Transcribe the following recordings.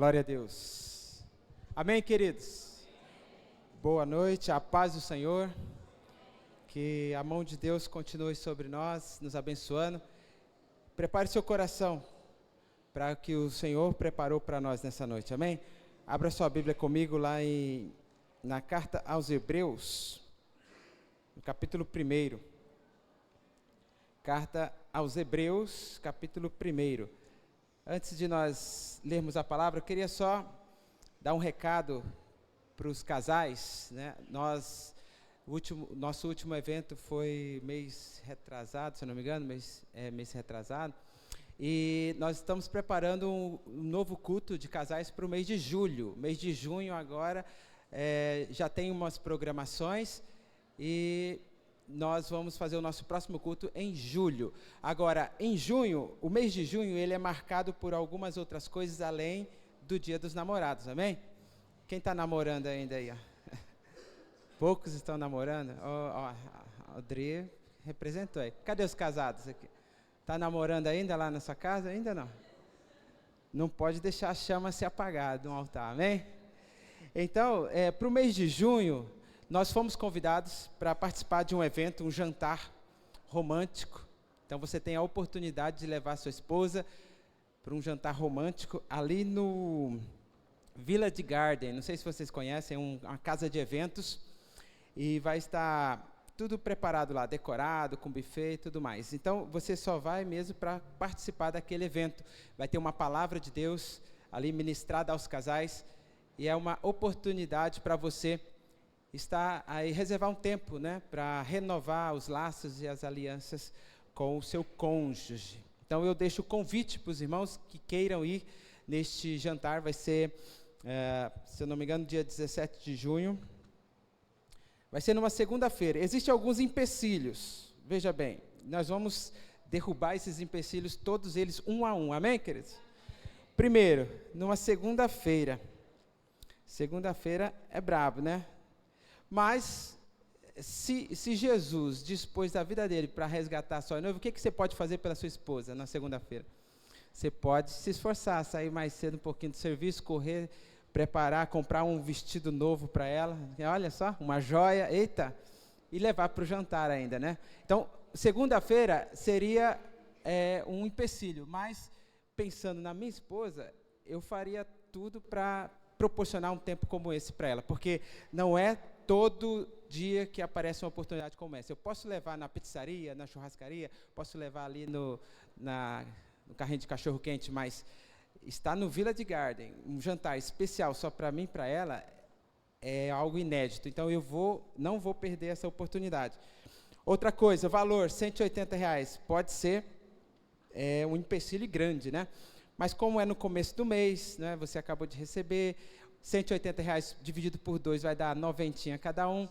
Glória a Deus. Amém, queridos? Boa noite, a paz do Senhor. Que a mão de Deus continue sobre nós, nos abençoando. Prepare seu coração para o que o Senhor preparou para nós nessa noite, amém? Abra sua Bíblia comigo lá na carta aos Hebreus, no capítulo 1. Carta aos Hebreus, capítulo 1. Antes de nós lermos a palavra, eu queria só dar um recado para os casais, né? Nosso último evento foi mês retrasado, se eu não me engano, mês retrasado, e nós estamos preparando um novo culto de casais para o mês de julho. Mês de junho agora já tem umas programações e nós vamos fazer o nosso próximo culto em julho. Agora, em junho, o mês de junho, ele é marcado por algumas outras coisas além do Dia dos Namorados, amém? Quem está namorando ainda aí? Ó? Poucos estão namorando? A Audrey representou aí. Cadê os casados aqui? Está namorando ainda lá na sua casa? Ainda não? Não pode deixar a chama se apagar no altar, amém? Então, para o mês de junho, nós fomos convidados para participar de um evento, um jantar romântico. Então, você tem a oportunidade de levar sua esposa para um jantar romântico ali no Village Garden. Não sei se vocês conhecem, uma casa de eventos. E vai estar tudo preparado lá, decorado, com buffet e tudo mais. Então, você só vai mesmo para participar daquele evento. Vai ter uma palavra de Deus ali ministrada aos casais. E é uma oportunidade para você estar aí, reservar um tempo, né, para renovar os laços e as alianças com o seu cônjuge. Então, eu deixo o convite para os irmãos que queiram ir neste jantar. Vai ser, se eu não me engano, dia 17 de junho. Vai ser numa segunda-feira. Existem alguns empecilhos. Veja bem, nós vamos derrubar esses empecilhos, todos eles, um a um. Amém, queridos? Primeiro, numa segunda-feira. Segunda-feira é brabo, né? Mas, se Jesus dispôs da vida dele para resgatar a sua noiva, o que você pode fazer pela sua esposa na segunda-feira? Você pode se esforçar, sair mais cedo um pouquinho do serviço, correr, preparar, comprar um vestido novo para ela, olha só, uma joia, eita, e levar para o jantar ainda, né? Então, segunda-feira seria um empecilho, mas pensando na minha esposa, eu faria tudo para proporcionar um tempo como esse para ela, porque não é todo dia que aparece uma oportunidade como essa. Eu posso levar na pizzaria, na churrascaria, posso levar ali no carrinho de cachorro-quente, mas estar no Village Garden, um jantar especial só para mim e para ela, é algo inédito. Então, não vou perder essa oportunidade. Outra coisa, valor, R$180. Pode ser um empecilho grande, né? Mas como é no começo do mês, né, você acabou de receber, R$180 dividido por 2 vai dar 90 cada um.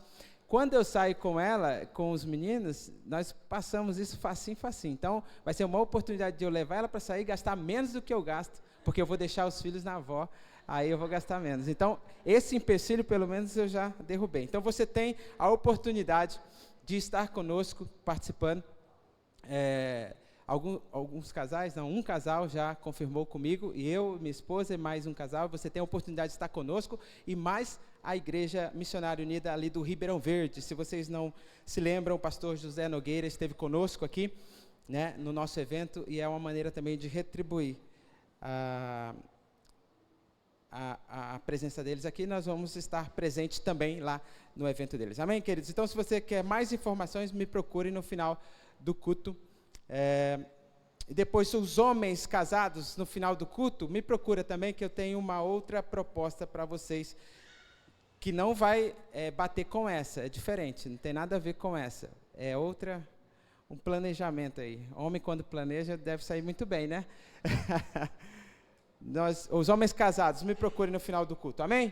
Quando eu saio com ela, com os meninos, nós passamos isso facinho. Então, vai ser uma oportunidade de eu levar ela para sair e gastar menos do que eu gasto, porque eu vou deixar os filhos na avó, aí eu vou gastar menos. Então, esse empecilho, pelo menos, eu já derrubei. Então, você tem a oportunidade de estar conosco, participando. Alguns casais, não, um casal já confirmou comigo, e eu, minha esposa e mais um casal, você tem a oportunidade de estar conosco, e mais a Igreja Missionária Unida ali do Ribeirão Verde. Se vocês não se lembram, o pastor José Nogueira esteve conosco aqui, né, no nosso evento, e é uma maneira também de retribuir a presença deles aqui. Nós vamos estar presentes também lá no evento deles. Amém, queridos? Então, se você quer mais informações, me procure no final do culto. E depois, os homens casados, no final do culto, me procura também, que eu tenho uma outra proposta para vocês, que não vai bater com essa, é diferente, não tem nada a ver com essa, é um planejamento aí. Homem, quando planeja, deve sair muito bem, né? Os homens casados, me procurem no final do culto, amém?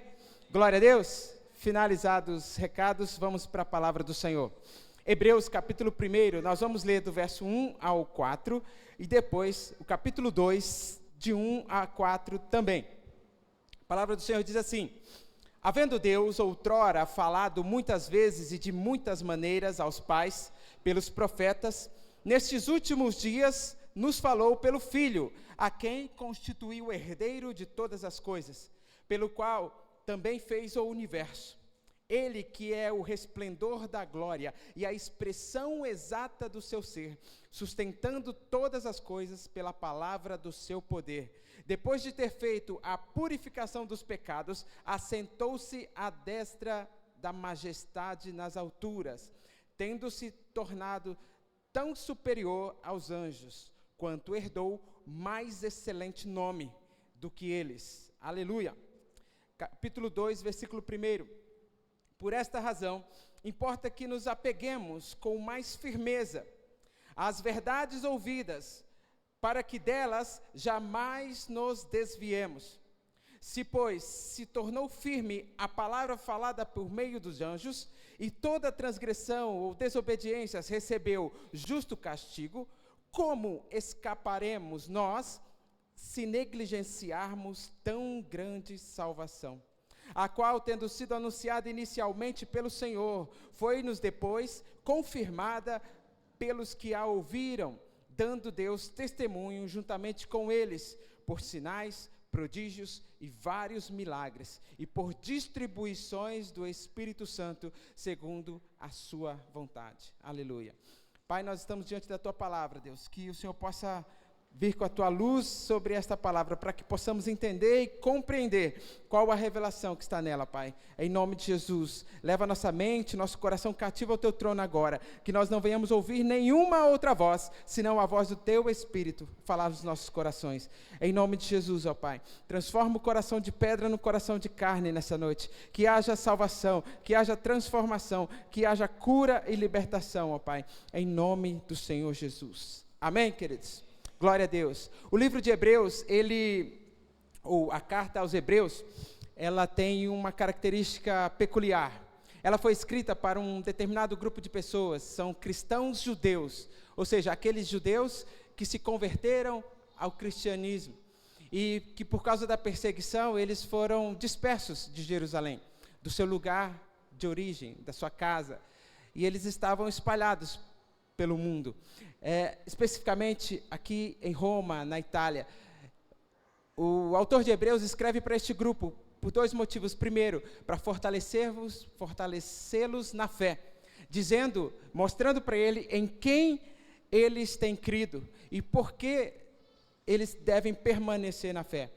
Glória a Deus. Finalizados os recados, vamos para a palavra do Senhor. Hebreus capítulo 1, nós vamos ler do verso 1 ao 4, e depois o capítulo 2, de 1 a 4 também. A palavra do Senhor diz assim: havendo Deus outrora falado muitas vezes e de muitas maneiras aos pais, pelos profetas, nestes últimos dias nos falou pelo Filho, a quem constituiu o herdeiro de todas as coisas, pelo qual também fez o universo. Ele que é o resplendor da glória e a expressão exata do seu ser, sustentando todas as coisas pela palavra do seu poder. Depois de ter feito a purificação dos pecados, assentou-se à destra da majestade nas alturas, tendo-se tornado tão superior aos anjos, quanto herdou mais excelente nome do que eles. Aleluia. Capítulo 2, versículo 1. Por esta razão, importa que nos apeguemos com mais firmeza às verdades ouvidas, para que delas jamais nos desviemos. Se, pois, se tornou firme a palavra falada por meio dos anjos, e toda transgressão ou desobediências recebeu justo castigo, como escaparemos nós, se negligenciarmos tão grande salvação? A qual, tendo sido anunciada inicialmente pelo Senhor, foi-nos depois confirmada pelos que a ouviram, dando Deus testemunho juntamente com eles, por sinais, prodígios e vários milagres, e por distribuições do Espírito Santo, segundo a sua vontade. Aleluia. Pai, nós estamos diante da tua palavra, Deus, que o Senhor possa vir com a tua luz sobre esta palavra, para que possamos entender e compreender qual a revelação que está nela, Pai. Em nome de Jesus, leva a nossa mente, nosso coração cativo ao teu trono agora, que nós não venhamos ouvir nenhuma outra voz, senão a voz do teu Espírito, falar nos nossos corações. Em nome de Jesus, ó Pai, transforma o coração de pedra no coração de carne nessa noite, que haja salvação, que haja transformação, que haja cura e libertação, ó Pai, em nome do Senhor Jesus. Amém, queridos? Glória a Deus. O livro de Hebreus, ou a carta aos Hebreus, ela tem uma característica peculiar. Ela foi escrita para um determinado grupo de pessoas, são cristãos judeus, ou seja, aqueles judeus que se converteram ao cristianismo e que por causa da perseguição eles foram dispersos de Jerusalém, do seu lugar de origem, da sua casa, e eles estavam espalhados pelo mundo. Especificamente aqui em Roma, na Itália. O autor de Hebreus escreve para este grupo por dois motivos. Primeiro, para fortalecê-los na fé, mostrando para ele em quem eles têm crido e por que eles devem permanecer na fé.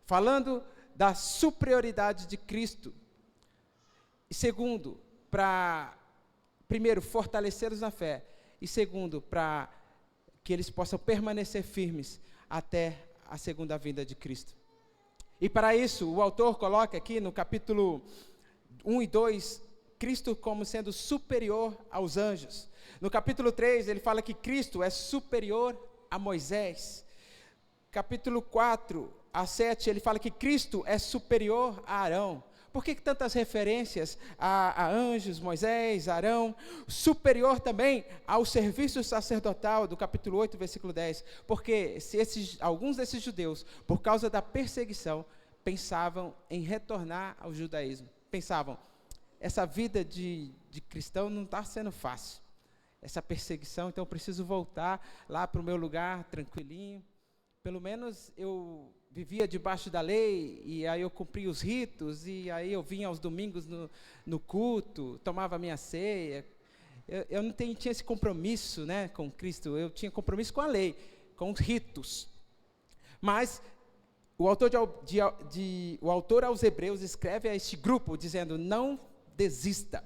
Falando da superioridade de Cristo. E segundo, primeiro, fortalecê-los na fé. E segundo, para que eles possam permanecer firmes até a segunda vinda de Cristo. E para isso, o autor coloca aqui no capítulo 1 e 2, Cristo como sendo superior aos anjos. No capítulo 3, ele fala que Cristo é superior a Moisés. Capítulo 4 a 7, ele fala que Cristo é superior a Arão. Por que tantas referências a anjos, Moisés, Arão? Superior também ao serviço sacerdotal, do capítulo 8, versículo 10. Porque alguns desses judeus, por causa da perseguição, pensavam em retornar ao judaísmo. Pensavam, essa vida de cristão não está sendo fácil. Essa perseguição, então eu preciso voltar lá para o meu lugar, tranquilinho. Pelo menos eu vivia debaixo da lei, e aí eu cumpria os ritos, e aí eu vinha aos domingos no culto, tomava a minha ceia. Eu não tinha esse compromisso, né, com Cristo, eu tinha compromisso com a lei, com os ritos. Mas o autor aos Hebreus escreve a este grupo, dizendo, não desista,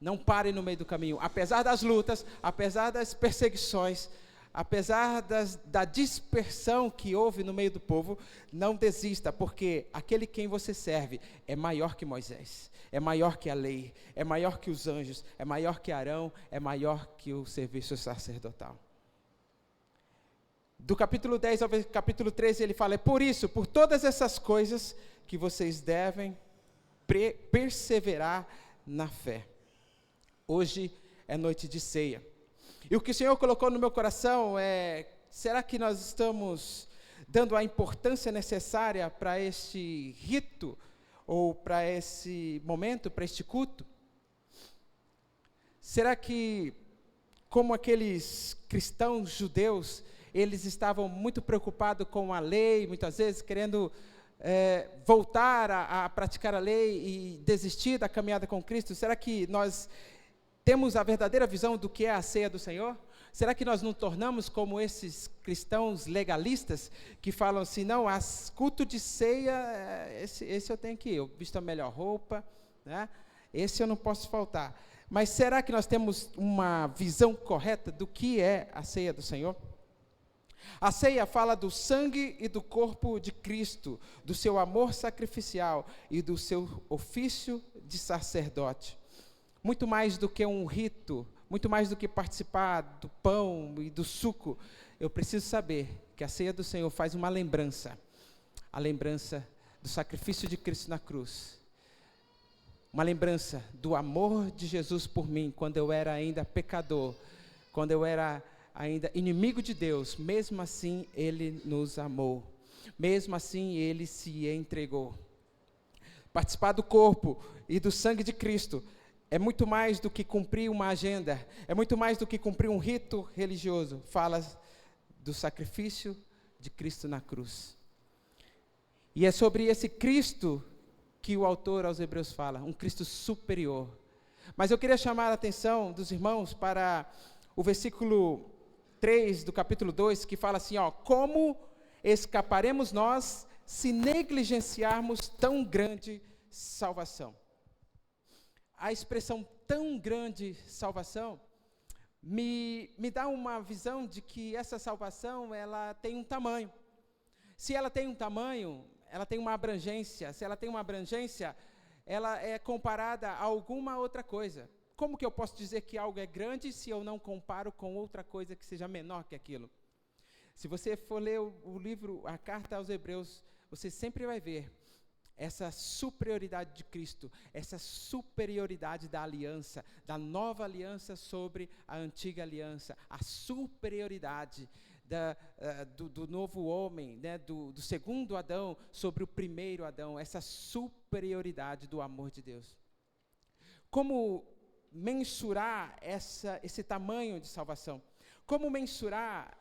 não pare no meio do caminho, apesar das lutas, apesar das perseguições, apesar da dispersão que houve no meio do povo, não desista, porque aquele quem você serve é maior que Moisés, é maior que a lei, é maior que os anjos, é maior que Arão, é maior que o serviço sacerdotal. Do capítulo 10 ao capítulo 13, ele fala, é por isso, por todas essas coisas, que vocês devem perseverar na fé. Hoje é noite de ceia. E o que o Senhor colocou no meu coração é, será que nós estamos dando a importância necessária para este rito, ou para esse momento, para este culto? Será que, como aqueles cristãos judeus, eles estavam muito preocupados com a lei, muitas vezes querendo voltar a praticar a lei e desistir da caminhada com Cristo? Será que nós temos a verdadeira visão do que é a ceia do Senhor? Será que nós não tornamos como esses cristãos legalistas que falam assim, não, culto de ceia, esse eu tenho que ir, eu visto a melhor roupa, né? Esse eu não posso faltar. Mas será que nós temos uma visão correta do que é a ceia do Senhor? A ceia fala do sangue e do corpo de Cristo, do seu amor sacrificial e do seu ofício de sacerdote. Muito mais do que um rito, muito mais do que participar do pão e do suco, eu preciso saber que a ceia do Senhor faz uma lembrança, a lembrança do sacrifício de Cristo na cruz, uma lembrança do amor de Jesus por mim, quando eu era ainda pecador, quando eu era ainda inimigo de Deus, mesmo assim Ele nos amou, mesmo assim Ele se entregou. Participar do corpo e do sangue de Cristo é muito mais do que cumprir uma agenda, é muito mais do que cumprir um rito religioso. Fala do sacrifício de Cristo na cruz. E é sobre esse Cristo que o autor aos Hebreus fala, um Cristo superior. Mas eu queria chamar a atenção dos irmãos para o versículo 3 do capítulo 2, que fala assim, como escaparemos nós se negligenciarmos tão grande salvação? A expressão tão grande salvação me dá uma visão de que essa salvação, ela tem um tamanho. Se ela tem um tamanho, ela tem uma abrangência. Se ela tem uma abrangência, ela é comparada a alguma outra coisa. Como que eu posso dizer que algo é grande se eu não comparo com outra coisa que seja menor que aquilo? Se você for ler o livro, a carta aos Hebreus, você sempre vai ver essa superioridade de Cristo, essa superioridade da aliança, da nova aliança sobre a antiga aliança, a superioridade do novo homem, né, do segundo Adão sobre o primeiro Adão, essa superioridade do amor de Deus. Como mensurar esse tamanho de salvação? Como mensurar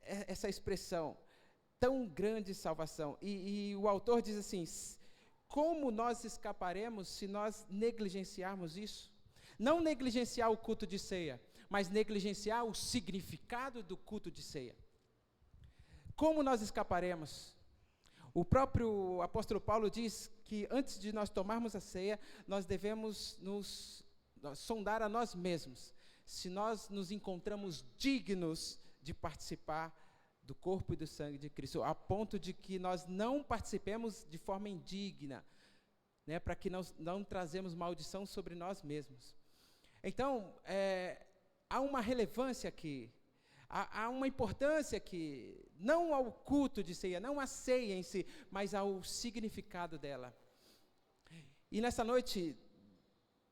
essa expressão? Tão grande salvação. E o autor diz assim, como nós escaparemos se nós negligenciarmos isso? Não negligenciar o culto de ceia, mas negligenciar o significado do culto de ceia. Como nós escaparemos? O próprio apóstolo Paulo diz que antes de nós tomarmos a ceia, nós devemos sondar a nós mesmos, se nós nos encontramos dignos de participar do corpo e do sangue de Cristo, a ponto de que nós não participemos de forma indigna, né, para que não trazemos maldição sobre nós mesmos. Então, há uma relevância aqui, há uma importância aqui, não ao culto de ceia, não à ceia em si, mas ao significado dela. E nessa noite,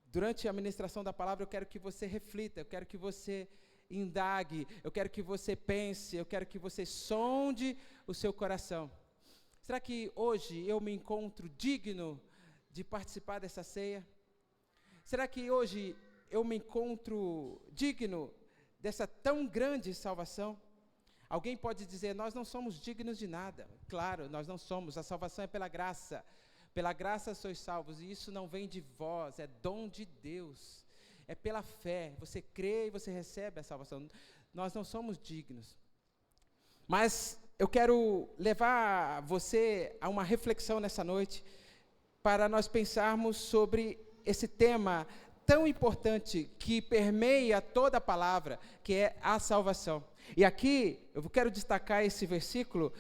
durante a ministração da palavra, eu quero que você reflita, eu quero que você indague, eu quero que você pense, eu quero que você sonde o seu coração. Será que hoje eu me encontro digno de participar dessa ceia? Será que hoje eu me encontro digno dessa tão grande salvação? Alguém pode dizer, nós não somos dignos de nada. Claro, nós não somos, a salvação é pela graça. Pela graça sois salvos, e isso não vem de vós, é dom de Deus. É pela fé, você crê e você recebe a salvação. Nós não somos dignos. Mas eu quero levar você a uma reflexão nessa noite, para nós pensarmos sobre esse tema tão importante, que permeia toda a palavra, que é a salvação. E aqui, eu quero destacar esse versículo,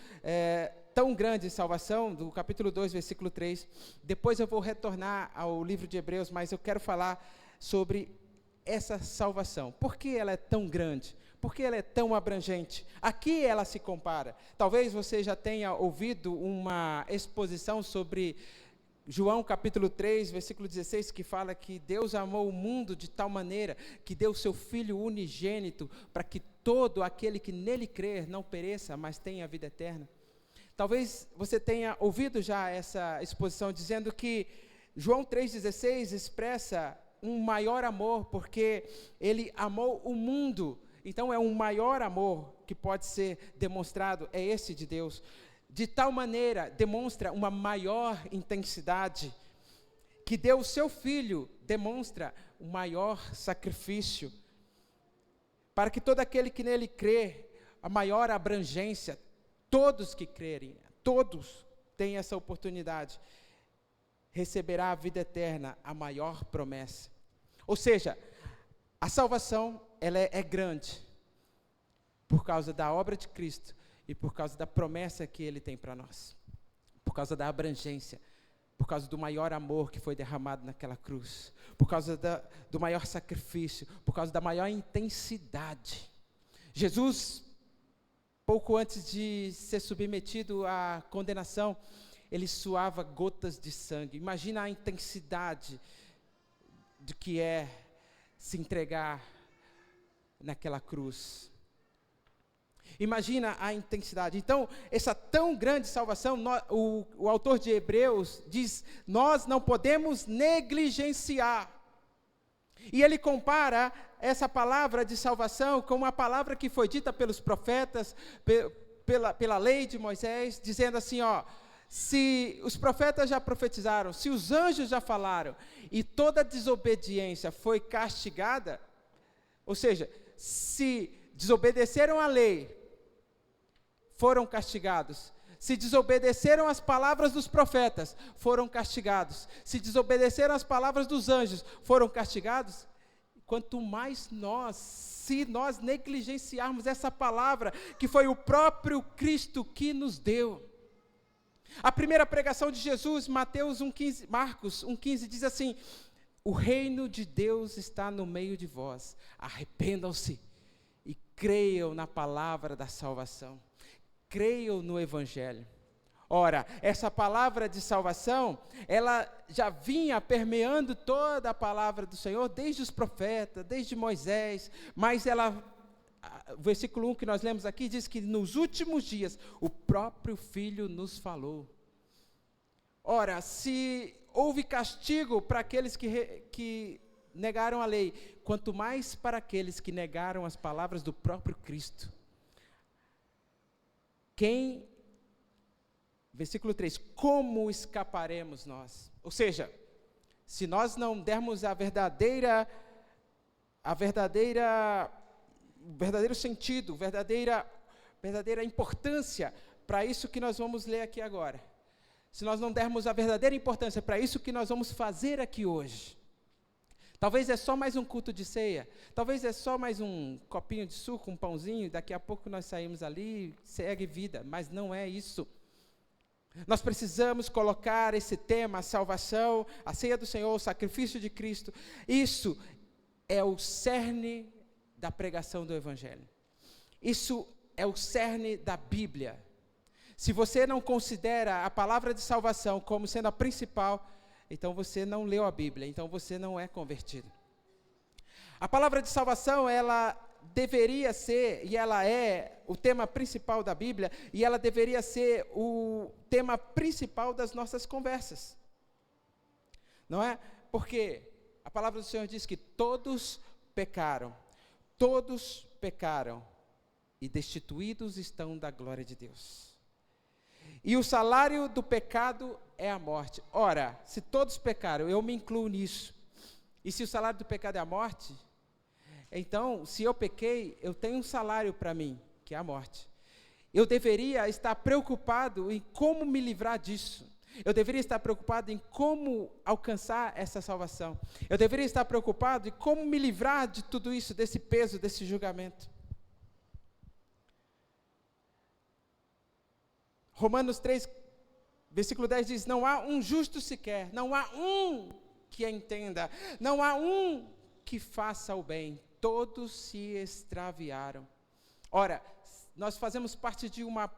tão grande salvação, do capítulo 2, versículo 3. Depois eu vou retornar ao livro de Hebreus, mas eu quero falar sobre essa salvação. Por que ela é tão grande? Por que ela é tão abrangente? A que ela se compara? Talvez você já tenha ouvido uma exposição sobre João capítulo 3, versículo 16, que fala que Deus amou o mundo de tal maneira que deu o seu Filho unigênito para que todo aquele que nele crer não pereça, mas tenha a vida eterna. Talvez você tenha ouvido já essa exposição dizendo que João 3,16 expressa um maior amor, porque ele amou o mundo Então é um maior amor que pode ser demonstrado, é esse de Deus. De tal maneira, demonstra uma maior intensidade, que deu o seu Filho, demonstra o maior sacrifício, para que todo aquele que nele crê, a maior abrangência, todos que crerem, todos têm essa oportunidade, receberá a vida eterna, a maior promessa. Ou seja, a salvação, ela é grande, por causa da obra de Cristo, e por causa da promessa que Ele tem para nós, por causa da abrangência, por causa do maior amor que foi derramado naquela cruz, por causa do maior sacrifício, por causa da maior intensidade. Jesus, pouco antes de ser submetido à condenação, ele suava gotas de sangue. Imagina a intensidade do que é se entregar naquela cruz. Imagina a intensidade. Então, essa tão grande salvação, o autor de Hebreus diz, nós não podemos negligenciar. E ele compara essa palavra de salvação com uma palavra que foi dita pelos profetas, pela lei de Moisés, dizendo assim, se os profetas já profetizaram, se os anjos já falaram, e toda desobediência foi castigada, ou seja, se desobedeceram à lei, foram castigados. Se desobedeceram às palavras dos profetas, foram castigados. Se desobedeceram às palavras dos anjos, foram castigados. Quanto mais nós, se nós negligenciarmos essa palavra, que foi o próprio Cristo que nos deu. A primeira pregação de Jesus, Marcos 1,15, diz assim, o reino de Deus está no meio de vós, arrependam-se e creiam na palavra da salvação. Creiam no Evangelho. Ora, essa palavra de salvação, ela já vinha permeando toda a palavra do Senhor, desde os profetas, desde Moisés, mas o versículo 1 que nós lemos aqui, diz que nos últimos dias, o próprio Filho nos falou. Ora, se houve castigo para aqueles que negaram a lei, quanto mais para aqueles que negaram as palavras do próprio Cristo. Versículo 3, como escaparemos nós? Ou seja, se nós não dermos o verdadeiro sentido, verdadeira importância para isso que nós vamos ler aqui agora, se nós não dermos a verdadeira importância para isso que nós vamos fazer aqui hoje, talvez é só mais um culto de ceia, talvez é só mais um copinho de suco, um pãozinho, daqui a pouco nós saímos ali, segue vida, mas não é isso. Nós precisamos colocar esse tema, a salvação, a ceia do Senhor, o sacrifício de Cristo, isso é o cerne da pregação do Evangelho. Isso é o cerne da Bíblia. Se você não considera a palavra de salvação como sendo a principal, então você não leu a Bíblia, então você não é convertido. A palavra de salvação, ela deveria ser, e ela é o tema principal da Bíblia, e ela deveria ser o tema principal das nossas conversas. Não é? Porque a palavra do Senhor diz que todos pecaram e destituídos estão da glória de Deus. E o salário do pecado é a morte. Ora, se todos pecaram, eu me incluo nisso. E se o salário do pecado é a morte, então, se eu pequei, eu tenho um salário para mim, que é a morte. Eu deveria estar preocupado em como me livrar disso. Eu deveria estar preocupado em como alcançar essa salvação. Eu deveria estar preocupado em como me livrar de tudo isso, desse peso, desse julgamento. Romanos 3, versículo 10 diz, não há um justo sequer, não há um que entenda, não há um que faça o bem, todos se extraviaram. Ora, nós fazemos parte de uma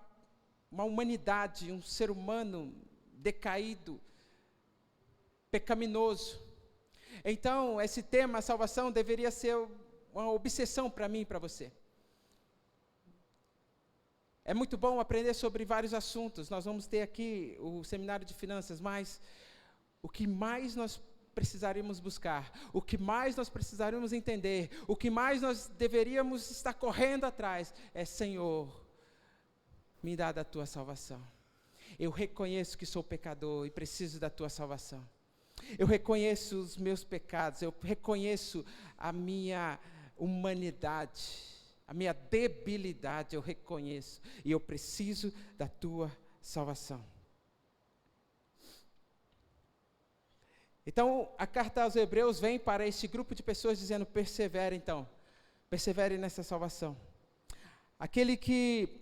humanidade, um ser humano decaído, pecaminoso. Então, esse tema, a salvação, deveria ser uma obsessão para mim e para você. É muito bom aprender sobre vários assuntos. Nós vamos ter aqui o seminário de finanças, mas o que mais nós precisaríamos buscar, o que mais nós precisaríamos entender, o que mais nós deveríamos estar correndo atrás é: Senhor, me dá da tua salvação. Eu reconheço que sou pecador e preciso da tua salvação. Eu reconheço os meus pecados, eu reconheço a minha humanidade, a minha debilidade, eu reconheço, e eu preciso da tua salvação. Então, a carta aos Hebreus vem para este grupo de pessoas dizendo: persevere então, persevere nessa salvação. Aquele que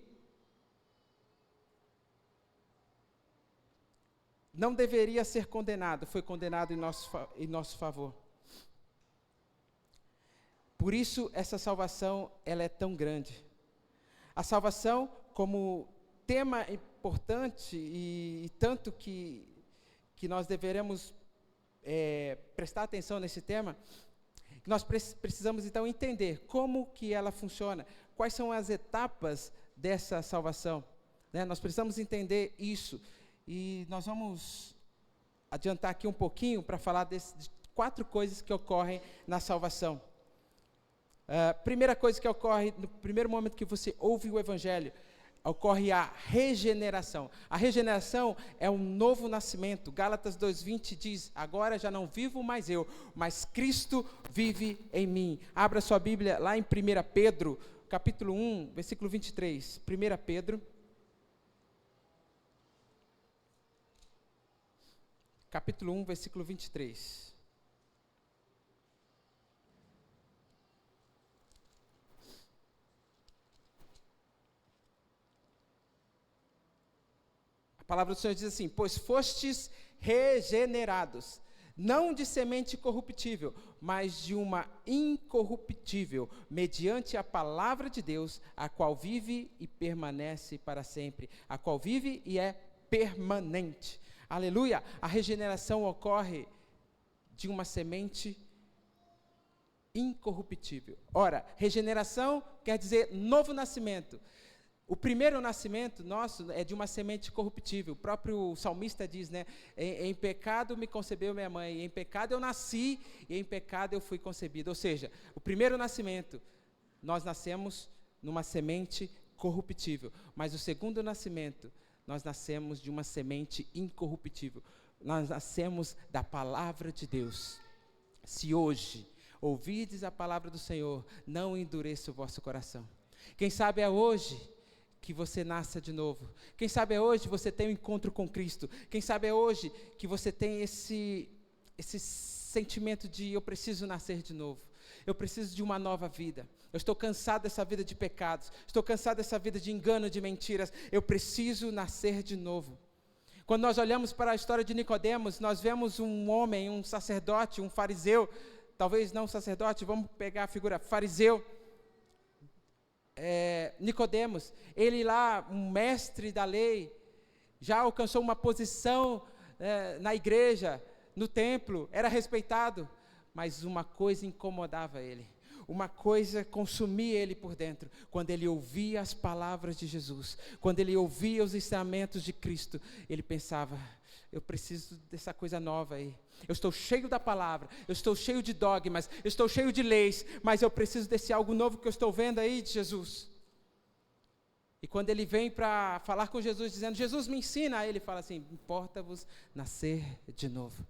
não deveria ser condenado, foi condenado em nosso favor. Por isso, essa salvação, ela é tão grande. A salvação, como tema importante, e tanto que nós deveremos prestar atenção nesse tema, nós precisamos então entender como que ela funciona, quais são as etapas dessa salvação, né? Nós precisamos entender isso, e nós vamos adiantar aqui um pouquinho para falar de 4 coisas que ocorrem na salvação. Primeira coisa que ocorre no primeiro momento que você ouve o Evangelho, ocorre a regeneração. A regeneração é um novo nascimento. Gálatas 2:20 diz: agora já não vivo mais eu, mas Cristo vive em mim. Abra sua Bíblia lá em 1 Pedro, capítulo 1, versículo 23. 1 Pedro, capítulo 1, versículo 23. A palavra do Senhor diz assim: pois fostes regenerados, não de semente corruptível, mas de uma incorruptível, mediante a palavra de Deus, a qual vive e permanece para sempre, a qual vive e é permanente. Aleluia! A regeneração ocorre de uma semente incorruptível. Ora, regeneração quer dizer novo nascimento. O primeiro nascimento nosso é de uma semente corruptível. O próprio salmista diz, né? Em pecado me concebeu minha mãe, em pecado eu nasci e em pecado eu fui concebido. Ou seja, o primeiro nascimento, nós nascemos numa semente corruptível. Mas o segundo nascimento, nós nascemos de uma semente incorruptível. Nós nascemos da palavra de Deus. Se hoje ouvides a palavra do Senhor, não endureça o vosso coração. Quem sabe é hoje que você nasça de novo. Quem sabe é hoje que você tem um encontro com Cristo. Quem sabe é hoje que você tem esse sentimento de: eu preciso nascer de novo. Eu preciso de uma nova vida. Eu estou cansado dessa vida de pecados. Estou cansado dessa vida de engano, de mentiras. Eu preciso nascer de novo. Quando nós olhamos para a história de Nicodemos, nós vemos um homem, um sacerdote, um fariseu. Talvez não sacerdote, vamos pegar a figura fariseu. Nicodemos, ele lá, um mestre da lei, já alcançou uma posição na igreja, no templo, era respeitado, mas uma coisa incomodava ele, uma coisa consumia ele por dentro. Quando ele ouvia as palavras de Jesus, quando ele ouvia os ensinamentos de Cristo, ele pensava: eu preciso dessa coisa nova aí. Eu estou cheio da palavra, eu estou cheio de dogmas, eu estou cheio de leis, mas eu preciso desse algo novo que eu estou vendo aí de Jesus. E quando ele vem para falar com Jesus, dizendo: Jesus, me ensina, aí ele fala assim: importa-vos nascer de novo.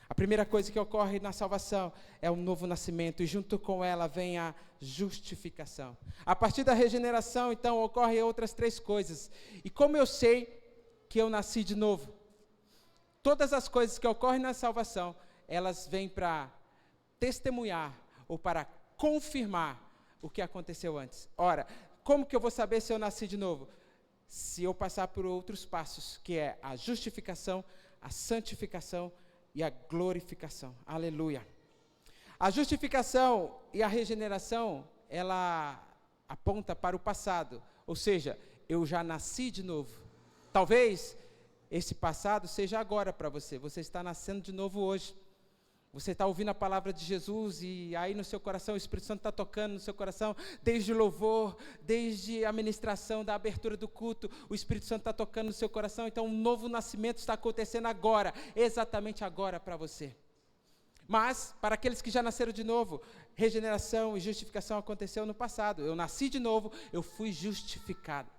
A primeira coisa que ocorre na salvação é o novo nascimento, e junto com ela vem a justificação. A partir da regeneração, então, ocorrem outras 3 coisas. E como eu sei que eu nasci de novo? Todas as coisas que ocorrem na salvação, elas vêm para testemunhar ou para confirmar o que aconteceu antes. Ora, como que eu vou saber se eu nasci de novo? Se eu passar por outros passos, que é a justificação, a santificação e a glorificação. Aleluia. A justificação e a regeneração, ela aponta para o passado, ou seja, eu já nasci de novo. Talvez esse passado seja agora para você. Você está nascendo de novo hoje. Você está ouvindo a palavra de Jesus e aí no seu coração o Espírito Santo está tocando no seu coração, desde o louvor, desde a ministração, da abertura do culto, o Espírito Santo está tocando no seu coração. Então um novo nascimento está acontecendo agora, exatamente agora para você. Mas, para aqueles que já nasceram de novo, regeneração e justificação aconteceu no passado. Eu nasci de novo, eu fui justificado.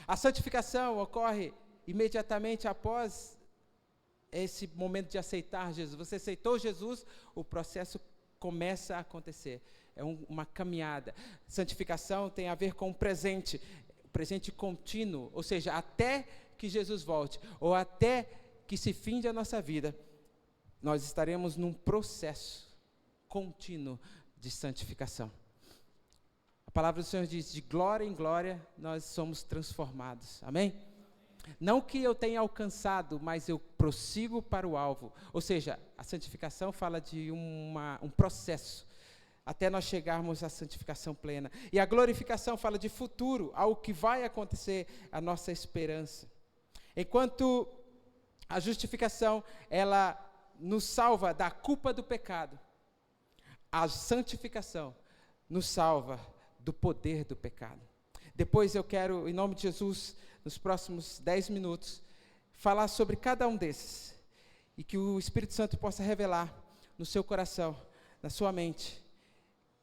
A santificação ocorre imediatamente após esse momento de aceitar Jesus. Você aceitou Jesus, o processo começa a acontecer. É uma caminhada. Santificação tem a ver com o presente contínuo, ou seja, até que Jesus volte, ou até que se finde a nossa vida, nós estaremos num processo contínuo de santificação. A palavra do Senhor diz, de glória em glória, nós somos transformados. Amém? Não que eu tenha alcançado, mas eu prossigo para o alvo. Ou seja, a santificação fala de um processo, até nós chegarmos à santificação plena. E a glorificação fala de futuro, algo que vai acontecer, a nossa esperança. Enquanto a justificação, ela nos salva da culpa do pecado, a santificação nos salva do poder do pecado. Depois eu quero, em nome de Jesus, nos próximos 10 minutos, falar sobre cada um desses, e que o Espírito Santo possa revelar no seu coração, na sua mente,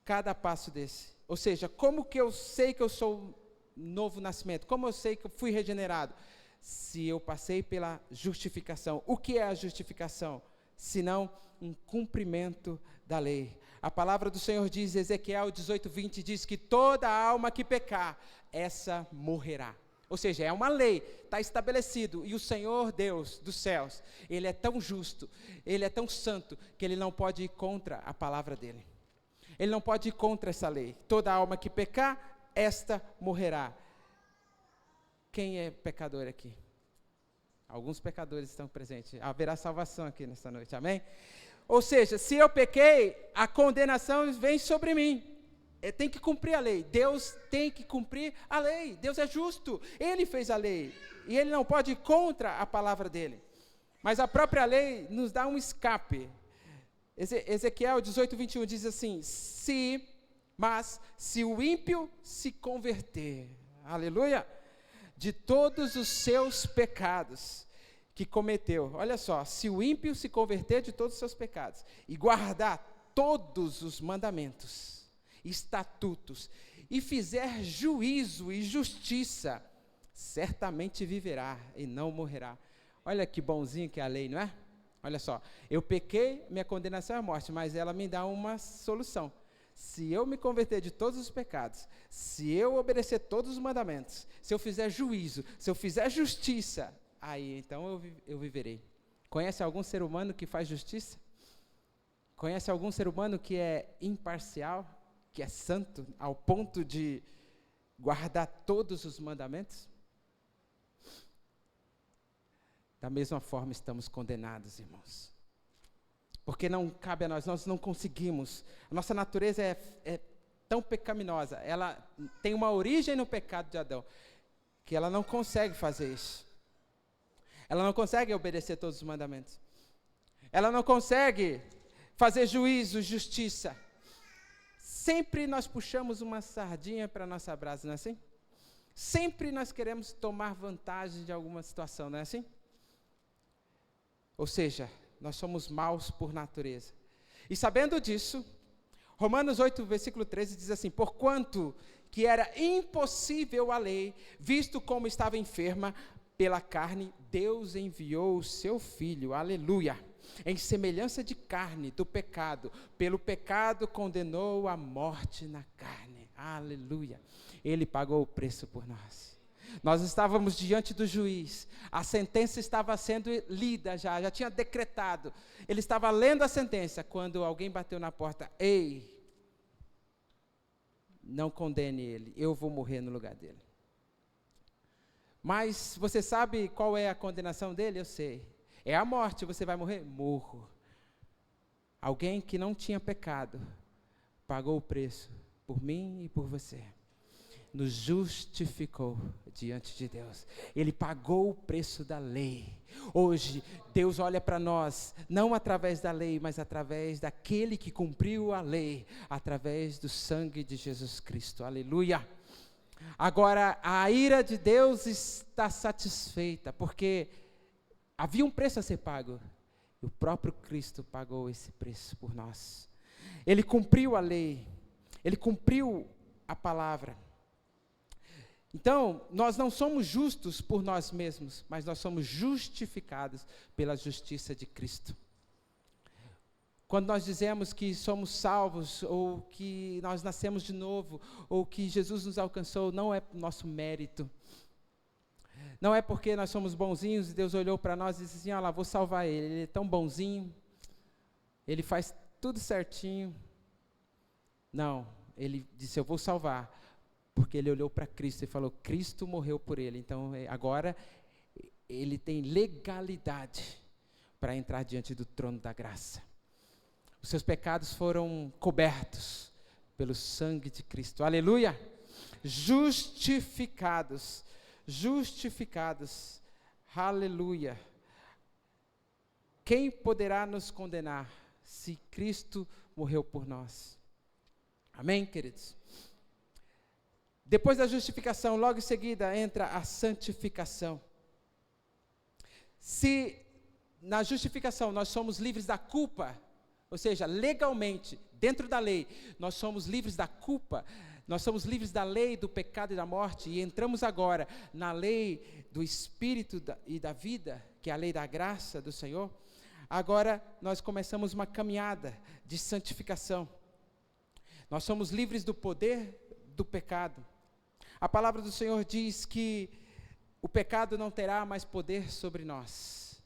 cada passo desse. Ou seja, como que eu sei que eu sou novo nascimento? Como eu sei que eu fui regenerado? Se eu passei pela justificação. O que é a justificação? Senão um cumprimento da lei. A palavra do Senhor diz, Ezequiel 18:20, diz que toda alma que pecar, essa morrerá. Ou seja, é uma lei, está estabelecido, e o Senhor Deus dos céus, Ele é tão justo, Ele é tão santo, que Ele não pode ir contra a palavra dEle. Ele não pode ir contra essa lei. Toda alma que pecar, esta morrerá. Quem é pecador aqui? Alguns pecadores estão presentes. Haverá salvação aqui nesta noite, amém? Ou seja, se eu pequei, a condenação vem sobre mim. Tem que cumprir a lei. Deus tem que cumprir a lei. Deus é justo. Ele fez a lei. E Ele não pode ir contra a palavra dEle. Mas a própria lei nos dá um escape. Ezequiel 18:21 diz assim, mas se o ímpio se converter, aleluia, de todos os seus pecados que cometeu, olha só, se o ímpio se converter de todos os seus pecados e guardar todos os mandamentos, estatutos, e fizer juízo e justiça, certamente viverá e não morrerá. Olha que bonzinho que é a lei, não é? Olha só, eu pequei, minha condenação é a morte, mas ela me dá uma solução. Se eu me converter de todos os pecados, se eu obedecer todos os mandamentos, se eu fizer juízo, se eu fizer justiça, aí então eu viverei. Conhece algum ser humano que faz justiça? Conhece algum ser humano que é imparcial, que é santo, ao ponto de guardar todos os mandamentos? Da mesma forma estamos condenados, irmãos. Porque não cabe a nós não conseguimos. A nossa natureza é tão pecaminosa, ela tem uma origem no pecado de Adão, que ela não consegue fazer isso. Ela não consegue obedecer todos os mandamentos. Ela não consegue fazer juízo, justiça. Sempre nós puxamos uma sardinha para a nossa brasa, não é assim? Sempre nós queremos tomar vantagem de alguma situação, não é assim? Ou seja, nós somos maus por natureza. E sabendo disso, Romanos 8, versículo 13 diz assim, porquanto que era impossível a lei, visto como estava enferma pela carne, Deus enviou o seu Filho, aleluia, em semelhança de carne do pecado, pelo pecado condenou a morte na carne, aleluia, Ele pagou o preço por nós. Nós estávamos diante do juiz, a sentença estava sendo lida já tinha decretado, ele estava lendo a sentença, quando alguém bateu na porta, ei, não condene ele, eu vou morrer no lugar dele. Mas você sabe qual é a condenação dele? Eu sei, é a morte. Você vai morrer? Morro. Alguém que não tinha pecado, pagou o preço por mim e por você. Nos justificou diante de Deus. Ele pagou o preço da lei. Hoje, Deus olha para nós, não através da lei, mas através daquele que cumpriu a lei, através do sangue de Jesus Cristo. Aleluia! Agora, a ira de Deus está satisfeita, porque havia um preço a ser pago, O próprio Cristo pagou esse preço por nós. Ele cumpriu a lei, ele cumpriu a palavra. Então, nós não somos justos por nós mesmos, mas nós somos justificados pela justiça de Cristo. Quando nós dizemos que somos salvos, ou que nós nascemos de novo, ou que Jesus nos alcançou, não é nosso mérito. Não é porque nós somos bonzinhos e Deus olhou para nós e disse assim, olha lá, vou salvar ele, ele é tão bonzinho, ele faz tudo certinho. Não, ele disse, eu vou salvar, porque ele olhou para Cristo e falou, Cristo morreu por ele, então agora ele tem legalidade para entrar diante do trono da graça. Os seus pecados foram cobertos pelo sangue de Cristo, aleluia! Justificados, aleluia! Quem poderá nos condenar se Cristo morreu por nós? Amém, queridos? Depois da justificação, logo em seguida entra a santificação. Se na justificação nós somos livres da culpa, ou seja, legalmente, dentro da lei, nós somos livres da culpa, nós somos livres da lei do pecado e da morte, e entramos agora na lei do Espírito e da vida, que é a lei da graça do Senhor. Agora nós começamos uma caminhada de santificação. Nós somos livres do poder do pecado. A palavra do Senhor diz que o pecado não terá mais poder sobre nós,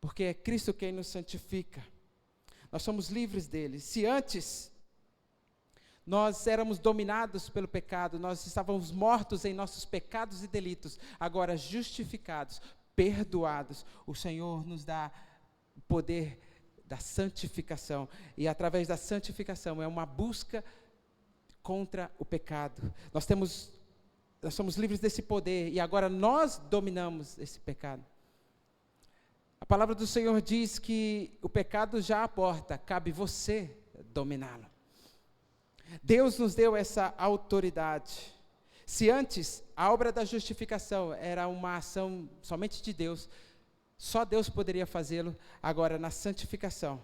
porque é Cristo quem nos santifica. Nós somos livres dele. Se antes nós éramos dominados pelo pecado, nós estávamos mortos em nossos pecados e delitos, agora justificados, perdoados, o Senhor nos dá o poder da santificação, e através da santificação é uma busca contra o pecado. Nós somos livres desse poder, e agora nós dominamos esse pecado. A palavra do Senhor diz que o pecado já à porta, cabe você dominá-lo. Deus nos deu essa autoridade. Se antes a obra da justificação era uma ação somente de Deus, só Deus poderia fazê-lo, agora na santificação,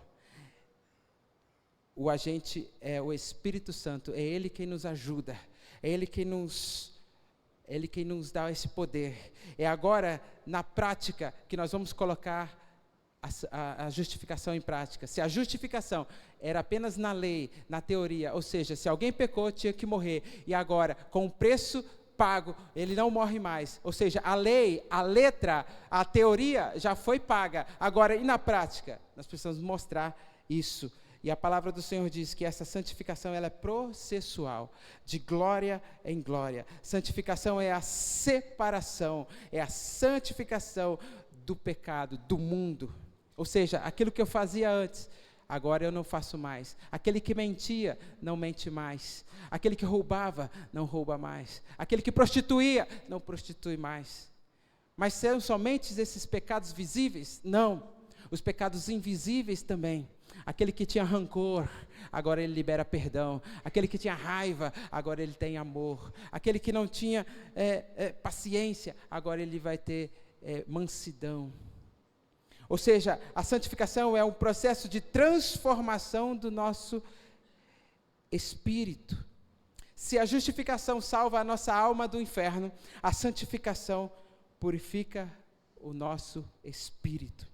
o agente é o Espírito Santo, é Ele quem nos ajuda, é Ele quem nos dá esse poder. É agora, na prática, que nós vamos colocar a justificação em prática. Se a justificação era apenas na lei, na teoria, ou seja, se alguém pecou, tinha que morrer, e agora, com o preço pago, ele não morre mais. Ou seja, a lei, a letra, a teoria já foi paga. Agora, e na prática? Nós precisamos mostrar isso. E a palavra do Senhor diz que essa santificação ela é processual, de glória em glória. Santificação é a separação, é a santificação do pecado, do mundo. Ou seja, aquilo que eu fazia antes, agora eu não faço mais. Aquele que mentia, não mente mais. Aquele que roubava, não rouba mais. Aquele que prostituía, não prostitui mais. Mas são somente esses pecados visíveis? Não. Os pecados invisíveis também. Aquele que tinha rancor, agora ele libera perdão. Aquele que tinha raiva, agora ele tem amor. Aquele que não tinha paciência, agora ele vai ter mansidão. Ou seja, a santificação é um processo de transformação do nosso espírito. Se a justificação salva a nossa alma do inferno, a santificação purifica o nosso espírito.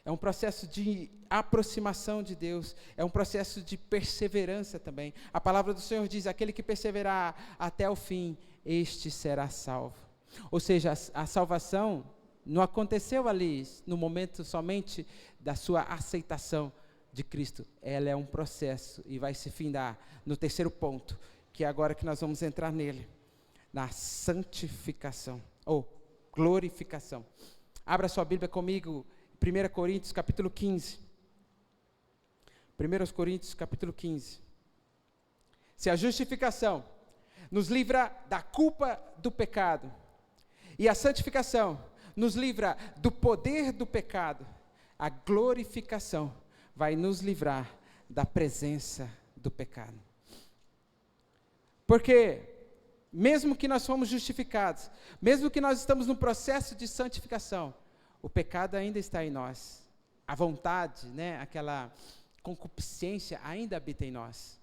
É um processo de aproximação de Deus, é um processo de perseverança também. A palavra do Senhor diz, aquele que perseverar até o fim, este será salvo. Ou seja, a salvação não aconteceu ali, no momento somente da sua aceitação de Cristo. Ela é um processo e vai se findar no terceiro ponto, que é agora que nós vamos entrar nele, na santificação, ou glorificação. Abra sua Bíblia comigo, 1 Coríntios capítulo 15. 1 Coríntios capítulo 15. Se a justificação nos livra da culpa do pecado, e a santificação nos livra do poder do pecado, a glorificação vai nos livrar da presença do pecado. Porque, mesmo que nós fomos justificados, mesmo que nós estamos no processo de santificação, o pecado ainda está em nós. A vontade, né, aquela concupiscência ainda habita em nós,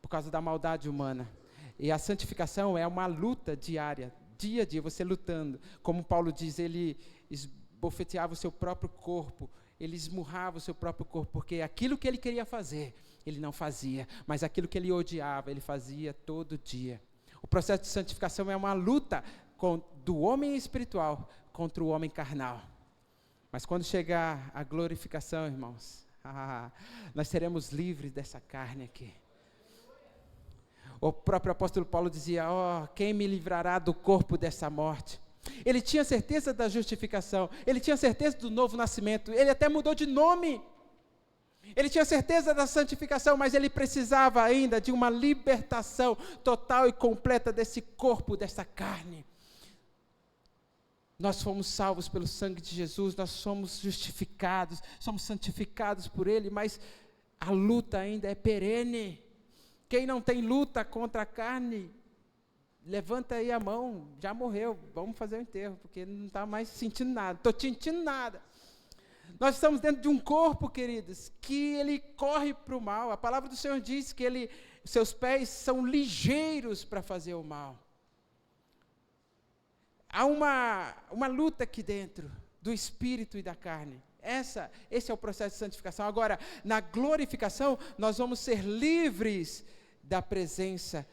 por causa da maldade humana. E a santificação é uma luta diária, dia a dia, você lutando. Como Paulo diz, ele esbofeteava o seu próprio corpo, ele esmurrava o seu próprio corpo, porque aquilo que ele queria fazer, ele não fazia, mas aquilo que ele odiava, ele fazia todo dia. O processo de santificação é uma luta do homem espiritual contra o homem carnal. Mas quando chegar a glorificação, irmãos, nós seremos livres dessa carne aqui. O próprio apóstolo Paulo dizia, quem me livrará do corpo dessa morte? Ele tinha certeza da justificação, ele tinha certeza do novo nascimento, ele até mudou de nome. Ele tinha certeza da santificação, mas ele precisava ainda de uma libertação total e completa desse corpo, dessa carne. Nós fomos salvos pelo sangue de Jesus, nós somos justificados, somos santificados por Ele, mas a luta ainda é perene. Quem não tem luta contra a carne, levanta aí a mão, já morreu, vamos fazer o enterro, porque não está mais sentindo nada, estou sentindo nada. Nós estamos dentro de um corpo, queridos, que ele corre para o mal. A palavra do Senhor diz que seus pés são ligeiros para fazer o mal. Há uma luta aqui dentro do espírito e da carne. Esse é o processo de santificação. Agora, na glorificação, nós vamos ser livres da presença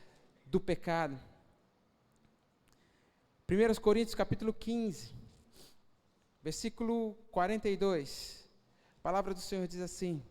do pecado. 1 Coríntios capítulo 15, versículo 42. A palavra do Senhor diz assim: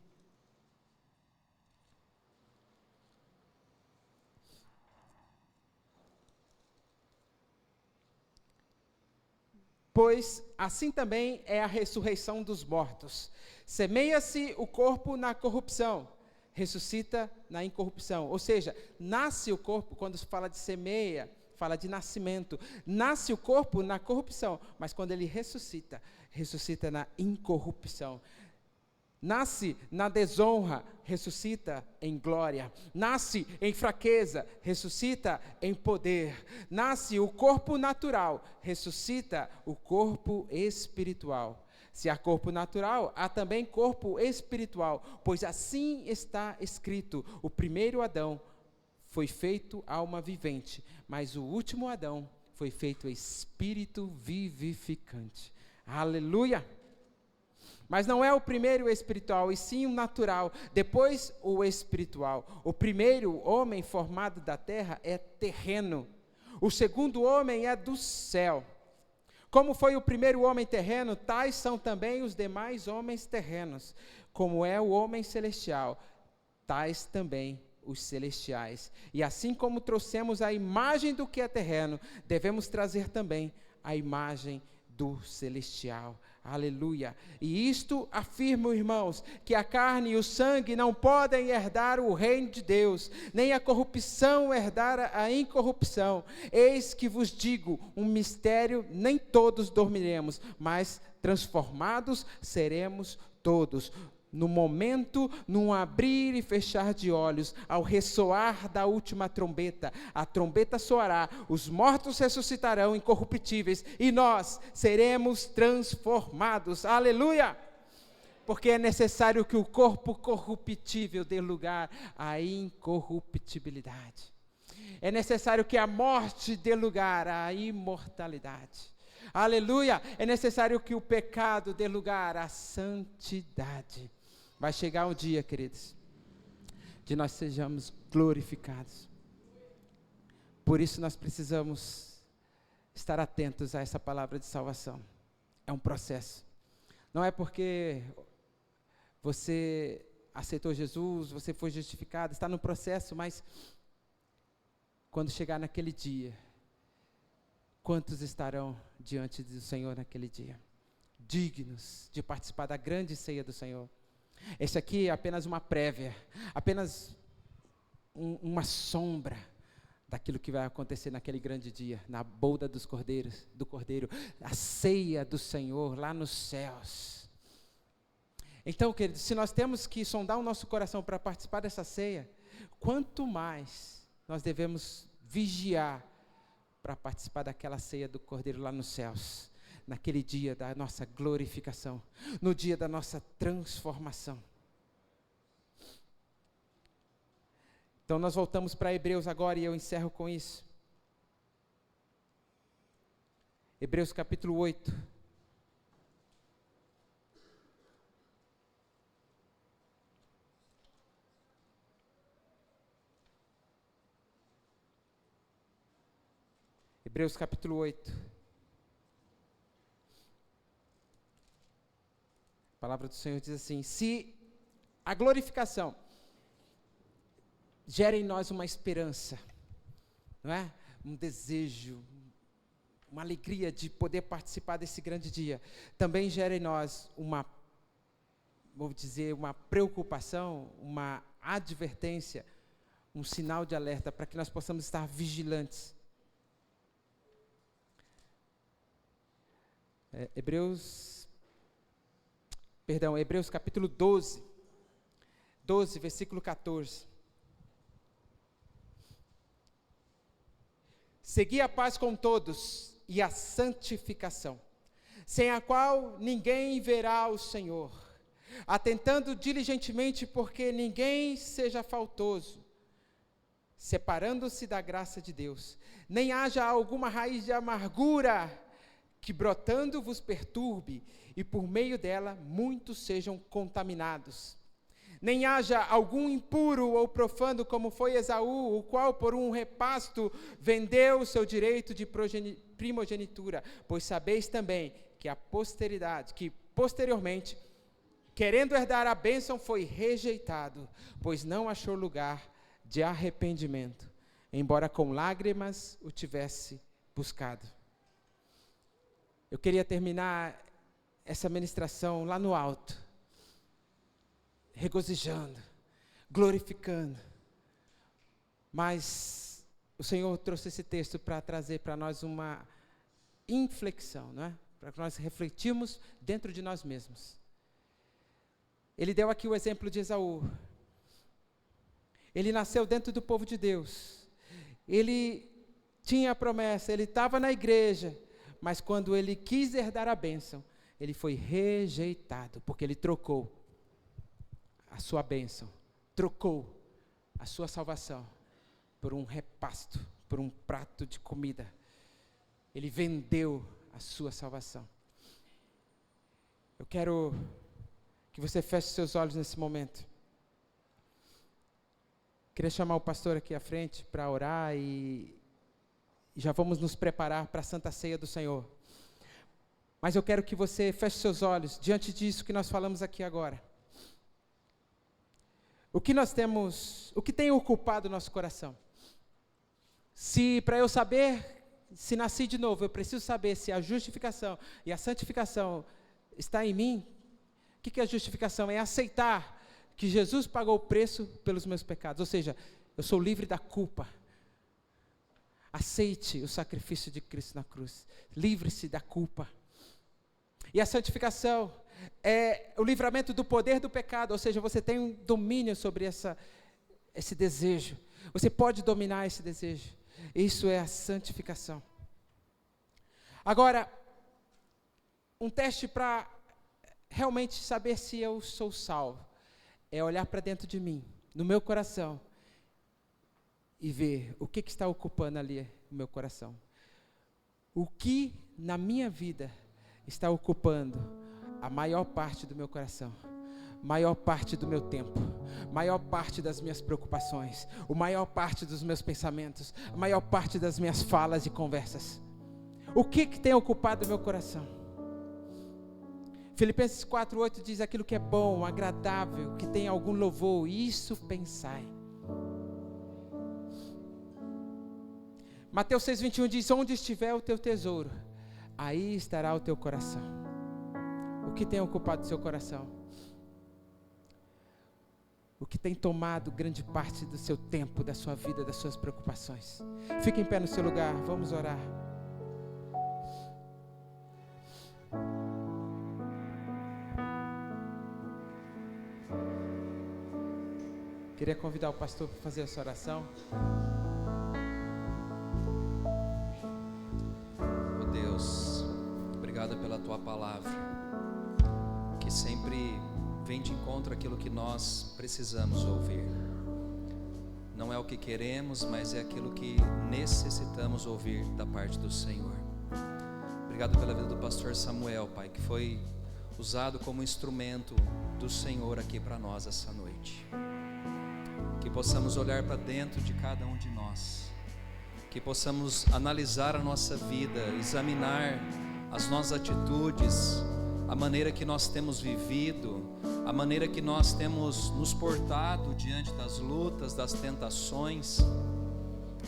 pois assim também é a ressurreição dos mortos. Semeia-se o corpo na corrupção, ressuscita na incorrupção. Ou seja, nasce o corpo, quando se fala de semeia, fala de nascimento. Nasce o corpo na corrupção, mas quando ele ressuscita, ressuscita na incorrupção. Nasce na desonra, ressuscita em glória. Nasce em fraqueza, ressuscita em poder. Nasce o corpo natural, ressuscita o corpo espiritual. Se há corpo natural, há também corpo espiritual, pois assim está escrito: o primeiro Adão foi feito alma vivente, mas o último Adão foi feito espírito vivificante. Aleluia! Mas não é o primeiro o espiritual, e sim o natural, depois o espiritual. O primeiro homem formado da terra é terreno, o segundo homem é do céu. Como foi o primeiro homem terreno, tais são também os demais homens terrenos. Como é o homem celestial, tais também os celestiais. E assim como trouxemos a imagem do que é terreno, devemos trazer também a imagem do celestial. Aleluia. E isto afirmo, irmãos, que a carne e o sangue não podem herdar o reino de Deus, nem a corrupção herdar a incorrupção. Eis que vos digo um mistério: nem todos dormiremos, mas transformados seremos todos. No momento, num abrir e fechar de olhos, ao ressoar da última trombeta, a trombeta soará, os mortos ressuscitarão incorruptíveis, e nós seremos transformados. Aleluia! Porque é necessário que o corpo corruptível dê lugar à incorruptibilidade. É necessário que a morte dê lugar à imortalidade. Aleluia! É necessário que o pecado dê lugar à santidade. Vai chegar um dia, queridos, de nós sejamos glorificados. Por isso nós precisamos estar atentos a essa palavra de salvação. É um processo. Não é porque você aceitou Jesus, você foi justificado, está no processo, mas quando chegar naquele dia, quantos estarão diante do Senhor naquele dia? Dignos de participar da grande ceia do Senhor. Esse aqui é apenas uma prévia, apenas uma sombra daquilo que vai acontecer naquele grande dia, na boda do Cordeiro, a ceia do Senhor lá nos céus. Então, queridos, se nós temos que sondar o nosso coração para participar dessa ceia, quanto mais nós devemos vigiar para participar daquela ceia do Cordeiro lá nos céus. naquele dia da nossa glorificação, no dia da nossa transformação. Então nós voltamos para Hebreus agora e eu encerro com isso. Hebreus capítulo 8. Hebreus capítulo 8. A palavra do Senhor diz assim: se a glorificação gera em nós uma esperança, não é? Um desejo, uma alegria de poder participar desse grande dia, também gera em nós vou dizer, uma preocupação, uma advertência, um sinal de alerta para que nós possamos estar vigilantes. Hebreus capítulo 12, versículo 14. Segui a paz com todos e a santificação, sem a qual ninguém verá o Senhor, atentando diligentemente porque ninguém seja faltoso, separando-se da graça de Deus, nem haja alguma raiz de amargura que brotando vos perturbe, e por meio dela muitos sejam contaminados. Nem haja algum impuro ou profano como foi Esaú, o qual por um repasto vendeu o seu direito de primogenitura, pois sabeis também que posteriormente, querendo herdar a bênção, foi rejeitado, pois não achou lugar de arrependimento, embora com lágrimas o tivesse buscado. Eu queria terminar essa ministração lá no alto, regozijando, glorificando, mas o Senhor trouxe esse texto para trazer para nós uma inflexão, não é? Para que nós refletirmos dentro de nós mesmos. Ele deu aqui o exemplo de Esaú. Ele nasceu dentro do povo de Deus, ele tinha a promessa, ele estava na igreja, mas quando ele quis herdar a bênção, ele foi rejeitado, porque ele trocou a sua bênção, trocou a sua salvação por um repasto, por um prato de comida. Ele vendeu a sua salvação. Eu quero que você feche seus olhos nesse momento. Queria chamar o pastor aqui à frente para orar e já vamos nos preparar para a Santa Ceia do Senhor. Mas eu quero que você feche seus olhos diante disso que nós falamos aqui agora. O que nós temos, o que tem ocupado o nosso coração? Se para eu saber se nasci de novo, eu preciso saber se a justificação e a santificação está em mim. O que é a justificação? É aceitar que Jesus pagou o preço pelos meus pecados, ou seja, eu sou livre da culpa. Aceite o sacrifício de Cristo na cruz, livre-se da culpa. E a santificação é o livramento do poder do pecado, ou seja, você tem um domínio sobre esse desejo, você pode dominar esse desejo, isso é a santificação. Agora, um teste para realmente saber se eu sou salvo, é olhar para dentro de mim, no meu coração, e ver o que está ocupando ali o meu coração. O que na minha vida está ocupando a maior parte do meu coração, maior parte do meu tempo, maior parte das minhas preocupações, a maior parte dos meus pensamentos, a maior parte das minhas falas e conversas. O que tem ocupado o meu coração? Filipenses 4:8 diz: aquilo que é bom, agradável, que tem algum louvor, isso pensai. Mateus 6:21 diz: onde estiver o teu tesouro, aí estará o teu coração. O que tem ocupado o seu coração? O que tem tomado grande parte do seu tempo, da sua vida, das suas preocupações? Fique em pé no seu lugar, vamos orar. Queria convidar o pastor para fazer essa oração. Oh Deus, obrigado pela palavra, que sempre vem de encontro àquilo que nós precisamos ouvir. Não é o que queremos, mas é aquilo que necessitamos ouvir da parte do Senhor. Obrigado pela vida do pastor Samuel, Pai, que foi usado como instrumento do Senhor aqui para nós essa noite. Que possamos olhar para dentro de cada um de nós, que possamos analisar a nossa vida, examinar as nossas atitudes, a maneira que nós temos vivido, a maneira que nós temos nos portado diante das lutas, das tentações,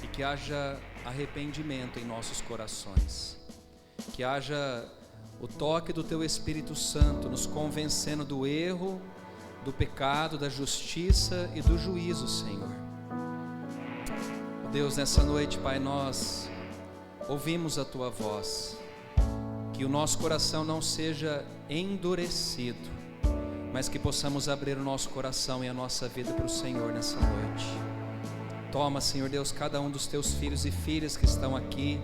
e que haja arrependimento em nossos corações, que haja o toque do Teu Espírito Santo nos convencendo do erro, do pecado, da justiça e do juízo, Senhor. Deus, nessa noite, Pai, nós ouvimos a Tua voz, que o nosso coração não seja endurecido, mas que possamos abrir o nosso coração e a nossa vida para o Senhor nessa noite. Toma, Senhor Deus, cada um dos Teus filhos e filhas que estão aqui,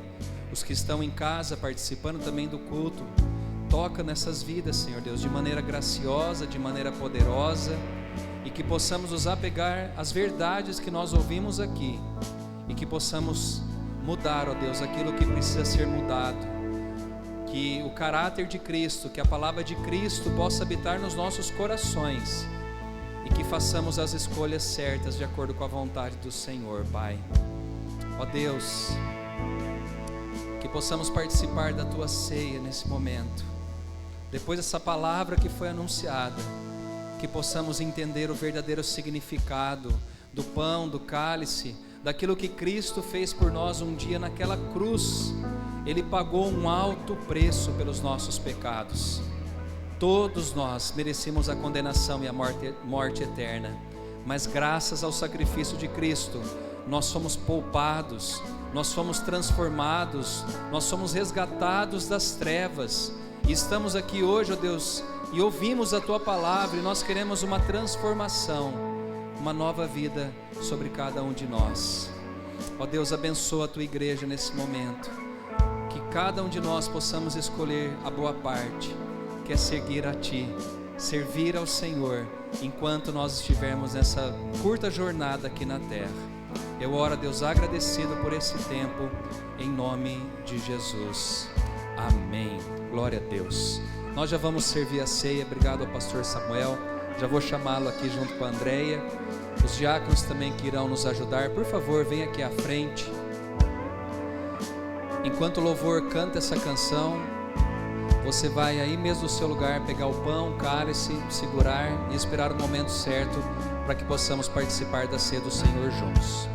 os que estão em casa participando também do culto. Toca nessas vidas, Senhor Deus, de maneira graciosa, de maneira poderosa, e que possamos nos apegar às verdades que nós ouvimos aqui, e que possamos mudar, ó Deus, aquilo que precisa ser mudado, que o caráter de Cristo, que a palavra de Cristo possa habitar nos nossos corações, e que façamos as escolhas certas de acordo com a vontade do Senhor, Pai. Ó Deus, que possamos participar da Tua ceia nesse momento, depois dessa palavra que foi anunciada, que possamos entender o verdadeiro significado do pão, do cálice, daquilo que Cristo fez por nós um dia naquela cruz. Ele pagou um alto preço pelos nossos pecados. Todos nós merecíamos a condenação e a morte eterna, mas graças ao sacrifício de Cristo, nós somos poupados, nós fomos transformados, nós somos resgatados das trevas, e estamos aqui hoje, ó Deus, e ouvimos a Tua palavra, e nós queremos uma transformação, uma nova vida sobre cada um de nós. Ó Deus, abençoa a Tua igreja nesse momento, que cada um de nós possamos escolher a boa parte, que é seguir a Ti, servir ao Senhor, enquanto nós estivermos nessa curta jornada aqui na terra. Eu oro, Deus, agradecido por esse tempo, em nome de Jesus. Amém. Glória a Deus. Nós já vamos servir a ceia. Obrigado ao pastor Samuel. Já vou chamá-lo aqui junto com a Andréia. Os diáconos também que irão nos ajudar. Por favor, venha aqui à frente. Enquanto o louvor canta essa canção, você vai aí mesmo no seu lugar pegar o pão, o cálice, segurar e esperar o momento certo para que possamos participar da ceia do Senhor juntos.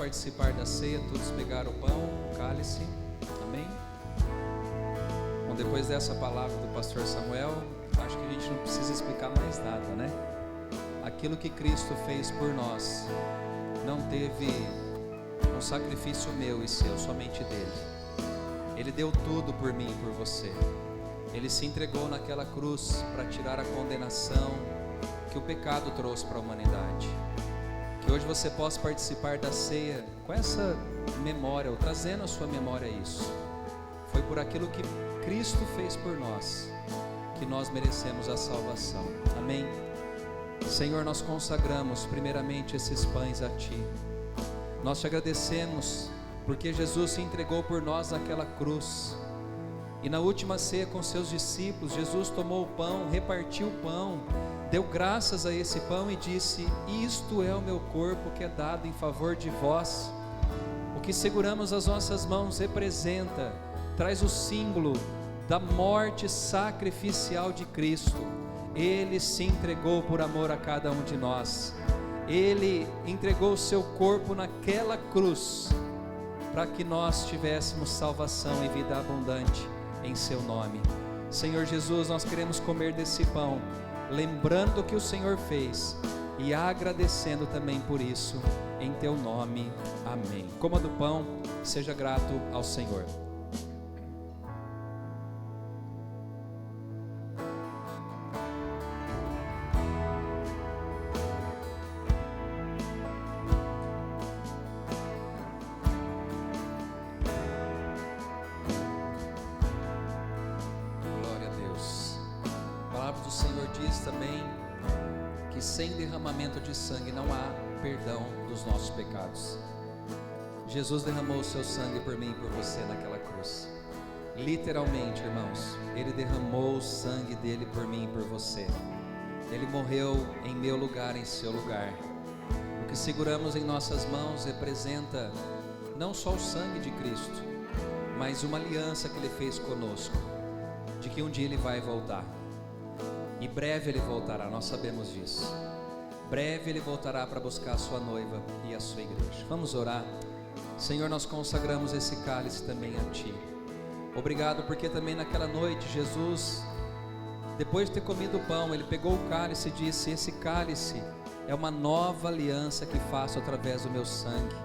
participar da ceia, todos pegaram o pão, o cálice. Amém? Bom, depois dessa palavra do pastor Samuel, acho que a gente não precisa explicar mais nada, né? Aquilo que Cristo fez por nós não teve um sacrifício meu e seu, somente dele. Ele deu tudo por mim e por você. Ele se entregou naquela cruz para tirar a condenação que o pecado trouxe para a humanidade. Que hoje você possa participar da ceia com essa memória, ou trazendo à sua memória isso. Foi por aquilo que Cristo fez por nós que nós merecemos a salvação. Amém? Senhor, nós consagramos primeiramente esses pães a Ti. Nós te agradecemos porque Jesus se entregou por nós naquela cruz. E na última ceia com seus discípulos, Jesus tomou o pão, repartiu o pão, deu graças a esse pão e disse: isto é o meu corpo que é dado em favor de vós. O que seguramos as nossas mãos representa, traz o símbolo da morte sacrificial de Cristo. Ele se entregou por amor a cada um de nós. Ele entregou o seu corpo naquela cruz para que nós tivéssemos salvação e vida abundante em seu nome. Senhor Jesus, nós queremos comer desse pão, lembrando o que o Senhor fez e agradecendo também por isso, em teu nome, amém. Coma do pão, seja grato ao Senhor. Sem derramamento de sangue não há perdão dos nossos pecados. Jesus derramou o seu sangue por mim e por você naquela cruz. Literalmente, irmãos, Ele derramou o sangue dele por mim e por você. Ele morreu em meu lugar, em seu lugar. O que seguramos em nossas mãos representa não só o sangue de Cristo, mas uma aliança que Ele fez conosco, de que um dia Ele vai voltar. E breve Ele voltará, nós sabemos disso. Breve Ele voltará para buscar a sua noiva e a sua igreja. Vamos orar. Senhor, nós consagramos esse cálice também a Ti. Obrigado porque também naquela noite Jesus, depois de ter comido o pão, Ele pegou o cálice e disse: esse cálice é uma nova aliança que faço através do meu sangue.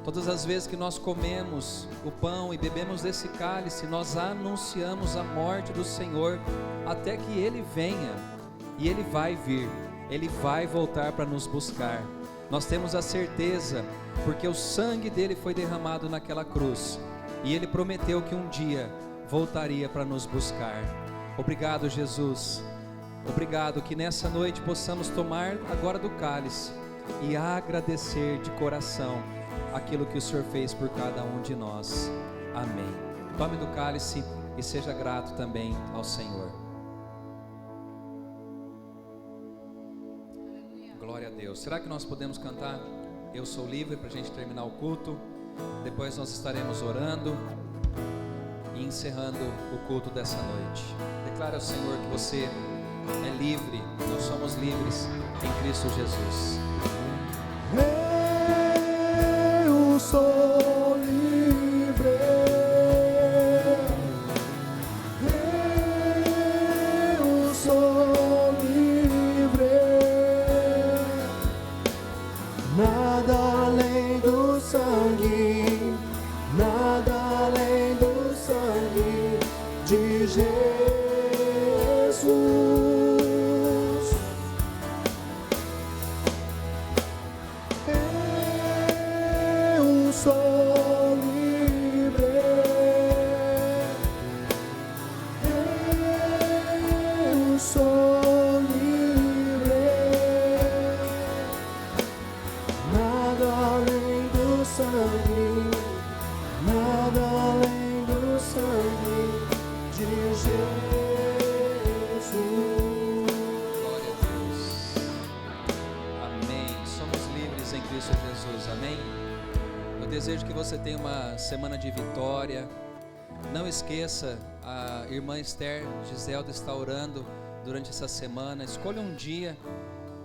Todas as vezes que nós comemos o pão e bebemos desse cálice, nós anunciamos a morte do Senhor até que Ele venha. E Ele vai vir, Ele vai voltar para nos buscar. Nós temos a certeza, porque o sangue dele foi derramado naquela cruz, e Ele prometeu que um dia voltaria para nos buscar. Obrigado, Jesus. Obrigado que nessa noite possamos tomar agora do cálice e agradecer de coração aquilo que o Senhor fez por cada um de nós. Amém. Tome do cálice e seja grato também ao Senhor. Glória a Deus. Será que nós podemos cantar Eu Sou Livre para a gente terminar o culto? Depois nós estaremos orando e encerrando o culto dessa noite. Declare ao Senhor que você é livre. Nós somos livres em Cristo Jesus. Eu sou livre, eu sou livre, nada além do sangue, nada além do sangue de Jesus. Sou livre, eu sou livre, nada além do sangue, nada além do sangue de Jesus. Glória a Deus. Amém. Somos livres em Cristo Jesus. Amém. Eu desejo que você tenha uma semana de vitória. Não esqueça, a irmã Esther Giselda está orando durante essa semana. Escolha um dia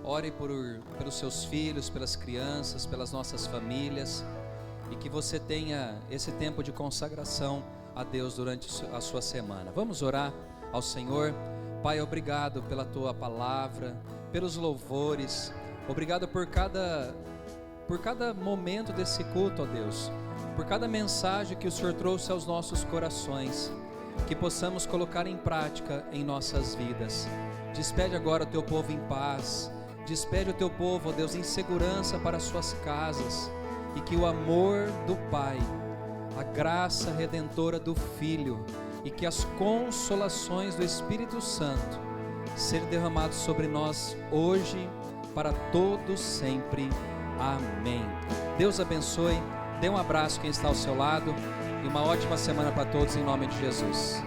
ore pelos seus filhos, pelas crianças, pelas nossas famílias, e que você tenha esse tempo de consagração a Deus durante a sua semana. Vamos orar ao Senhor. Pai, obrigado pela tua palavra, pelos louvores, obrigado por cada momento desse culto, ó Deus, por cada mensagem que o Senhor trouxe aos nossos corações, que possamos colocar em prática em nossas vidas. Despede agora o teu povo em paz, despede o teu povo, ó Deus, em segurança para as suas casas, e que o amor do Pai, a graça redentora do Filho e que as consolações do Espírito Santo sejam derramados sobre nós hoje, para todos sempre. Amém. Deus abençoe. Dê um abraço quem está ao seu lado e uma ótima semana para todos em nome de Jesus.